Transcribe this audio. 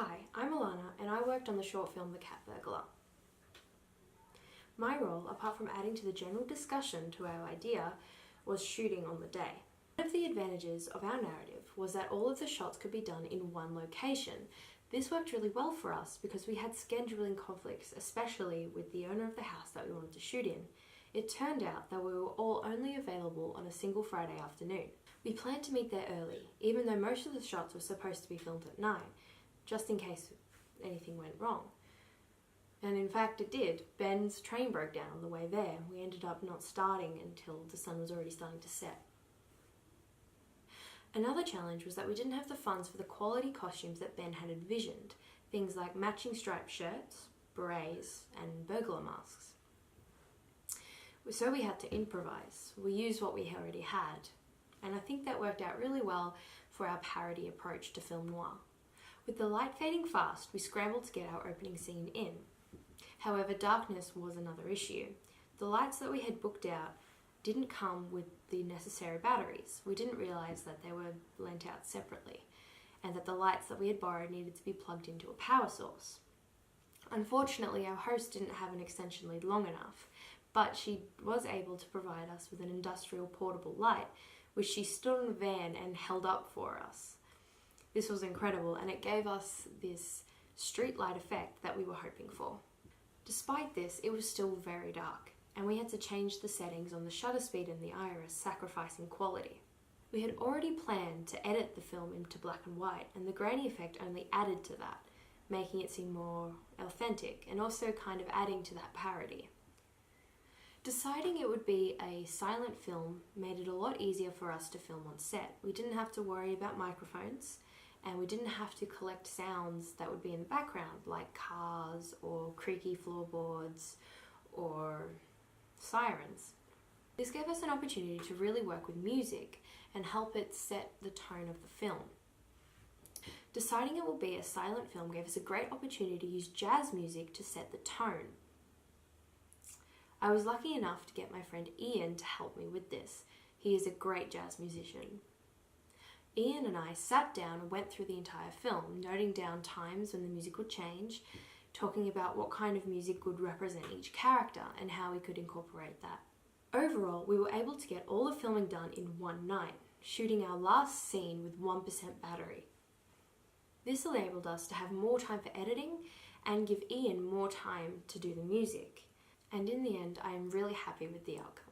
Hi, I'm Alana and I worked on the short film The Cat Burglar. My role, apart from adding to the general discussion to our idea, was shooting on the day. One of the advantages of our narrative was that all of the shots could be done in one location. This worked really well for us because we had scheduling conflicts, especially with the owner of the house that we wanted to shoot in. It turned out that we were all only available on a single Friday afternoon. We planned to meet there early, even though most of the shots were supposed to be filmed at 9, just in case anything went wrong. And in fact it did. Ben's train broke down on the way there. We ended up not starting until the sun was already starting to set. Another challenge was that we didn't have the funds for the quality costumes that Ben had envisioned, things like matching striped shirts, berets, and burglar masks. So we had to improvise. We used what we already had, and I think that worked out really well for our parody approach to film noir. With the light fading fast, we scrambled to get our opening scene in. However, darkness was another issue. The lights that we had booked out didn't come with the necessary batteries. We didn't realise that they were lent out separately, and that the lights that we had borrowed needed to be plugged into a power source. Unfortunately, our host didn't have an extension lead long enough, but she was able to provide us with an industrial portable light, which she stood in a van and held up for us. This was incredible, and it gave us this street light effect that we were hoping for. Despite this, it was still very dark, and we had to change the settings on the shutter speed and the iris, sacrificing quality. We had already planned to edit the film into black and white, and the grainy effect only added to that, making it seem more authentic and also kind of adding to that parody. Deciding it would be a silent film made it a lot easier for us to film on set. We didn't have to worry about microphones, and we didn't have to collect sounds that would be in the background, like cars or creaky floorboards or sirens. This gave us an opportunity to really work with music and help it set the tone of the film. Deciding it will be a silent film gave us a great opportunity to use jazz music to set the tone. I was lucky enough to get my friend Ian to help me with this. He is a great jazz musician. Ian and I sat down and went through the entire film, noting down times when the music would change, talking about what kind of music would represent each character and how we could incorporate that. Overall, we were able to get all the filming done in one night, shooting our last scene with 1% battery. This enabled us to have more time for editing and give Ian more time to do the music. And in the end, I am really happy with the outcome.